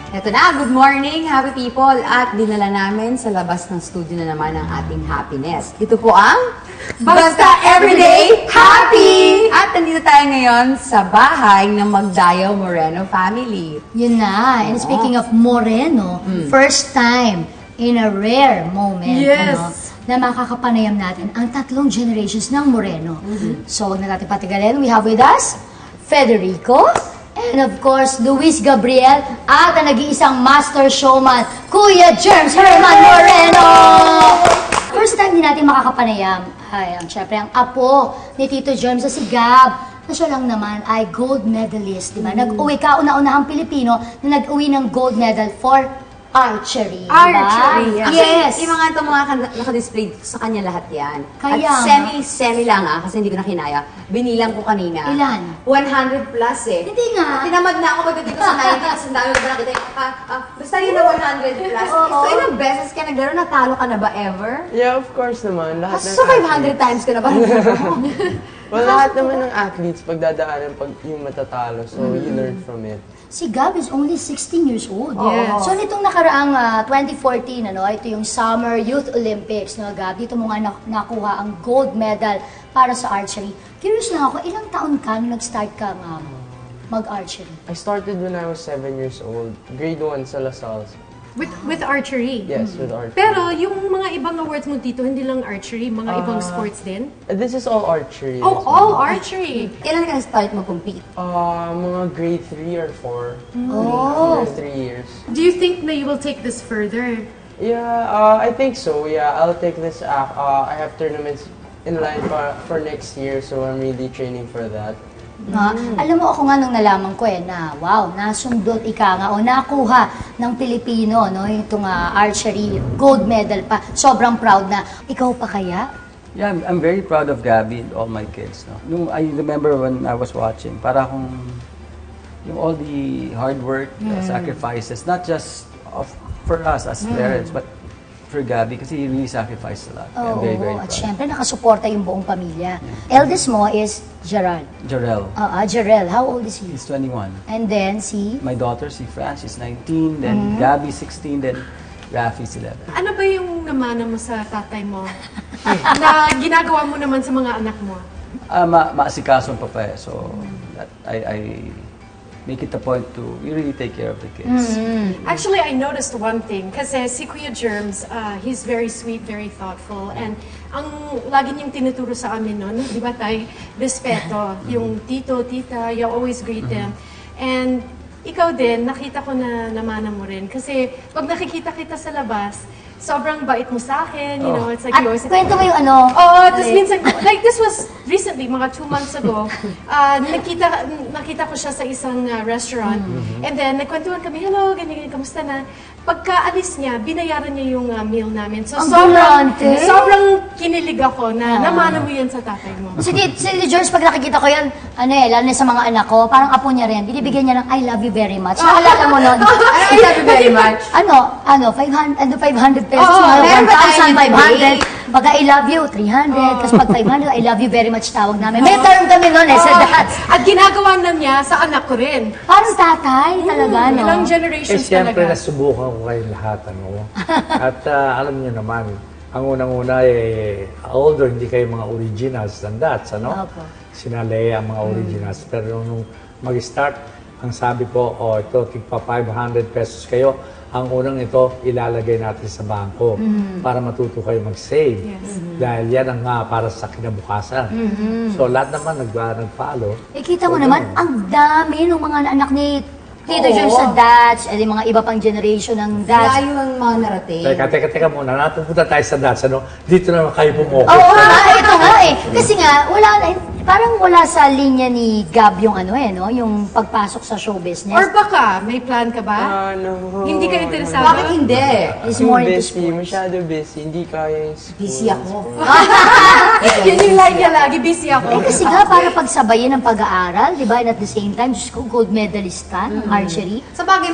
Ito na, good morning, happy people! At dinala namin sa labas ng studio na naman ang ating happiness. Ito po ang Basta Everyday Happy! At nandito tayo ngayon sa bahay ng Magdayaw Moreno family. Yun na. And speaking of Moreno, first time in a rare moment, na makakapanayam natin ang tatlong generations ng Moreno. So, huwag na natin patigalin. We have with us Federico, and of course, Luis Gabriel, at ang nag-iisang master showman, Kuya Germs Herman Moreno! First time din natin makakapanayam ay, syempre, ang apo ni Tito Germs na si Gab, na siya lang naman ay gold medalist, di ba? Nag-uwi ka, una-unahang Pilipino na nag-uwi ng gold medal for archery. Archery, diba? yes. Yung mga ito mga naka-display sa kanya lahat yan. Kaya, at semi lang kasi hindi ko na kinaya. Binilang ko kanina. Ilan? 100 plus eh. Hindi nga. Tinamad na ako pagdating ko sa 90 kasi ang dami ko ba nakita basta yun na 100 plus. So ilang beses ka naglaro, natalo ka na ba ever? Yeah, of course naman. Lahat ng So 500 times ka na ba? Well, lahat naman ng athletes pagdadaanan pag yung matatalo. So you learn from it. Si Gab is only 16 years old. Yes. So, nitong nakaraang 2014, ito yung Summer Youth Olympics, no, Gab, dito mo nga nakuha ang gold medal para sa archery. Curious lang ako, ilang taon ka nung nag-start ka mag-archery? I started when I was 7 years old. Grade 1 sa Lasal. With archery? Yes, with archery. Pero yung mga ibang awards mo dito, hindi lang archery, mga ibang sports din? This is all archery. Oh, all archery! Kailan ka start mag-compete? Mga grade 3 or 4. Oh. 3 years. Do you think that you will take this further? Yeah, I think so. Yeah, I'll take this. I have tournaments in line for next year, so I'm really training for that. Alam mo, ako nga nung nalaman ko na wow, nasundot ika nga o nakuha ng Pilipino, no, itong archery, gold medal pa. Sobrang proud na. Ikaw pa kaya? Yeah, I'm very proud of Gabby and all my kids. No? I remember when I was watching, para akong all the hard work, sacrifices, not just for us as parents, but for Gabby, kasi he really sacrificed a lot. I'm very, very proud. At syempre, nakasuporta yung buong pamilya. Eldest mo is Gerald. Jarrell. Jarrell, how old is he? He's 21. And then si? My daughter, si Fran, she's 19. Then Gabby, 16. Then Rafi's 11. Ano ba yung namana mo sa tatay mo? Na ginagawa mo naman sa mga anak mo? Maasikaso pa pa eh. So, I make it a point to really take care of the kids. Actually, I noticed one thing. Kasi si Kuya Germs, he's very sweet, very thoughtful. And ang lagi niyang tinuturo sa amin noon, di ba tayo, respeto. Yung tito, tita, you always greet them. And ikaw din, nakita ko na namana mo rin. Kasi pag nakikita kita sa labas, sobrang bait mo sa akin, you know, it's like At you always... kwento mo yung tapos minsan, like this was recently, mga 2 months ago, nakita ko siya sa isang restaurant, and then nagkwentuhan kami, hello, ganyan, kamusta na? Pagkaalis niya, binayaran niya yung meal namin. So sobrang kinilig ako na namana mo yan sa tatay mo. Si George, pag nakikita ko yan, lalo na sa mga anak ko, parang apo niya rin, binibigyan niya ng I love you very much. Naalala mo nun? I love you very much. 500 pesos, meron ba tayo 1,500. Pag I love you, 300. Tapos pag 500, I love you very much tawag namin. May term kami nun sa dats. At ginagawa na niya sa anak ko rin. Parang tatay talaga, no? Ilang generations Siyempre, talaga. nasubukan ko kayong lahat, At alam niyo naman, ang unang-una although hindi kayo mga originals ng dats, Opo. Sinalaya ang mga originals. Pero nung mag-start, ang sabi ko, ito, tigpa 500 pesos kayo. Ang unang ito, ilalagay natin sa bangko para matuto kayo mag-save. Dahil yan ang para sa kinabukasan. So lahat naman nag-follow. Kita mo naman, ang dami ng mga anak ni Tito George sa Dutch, yung mga iba pang generation ng Dutch. Layo ang mga narating. Teka muna, napupunta tayo sa Dutch, Dito naman kayo pumukot. Ito nga Kasi nga, parang wala sa linya ni Gab yung yung pagpasok sa show business. Or baka, may plan ka ba? No. Hindi ka interesado? Bakit hindi? Is more into Busy, sports. masyado busy. Hindi kaya yung school. Busy ako. Yun yung line niya lagi, busy ako. Kasi nga, para pagsabayin ang pag-aaral, di ba? And at the same time, Diyos ko, gold medalist ka ng archery. Sa bagay,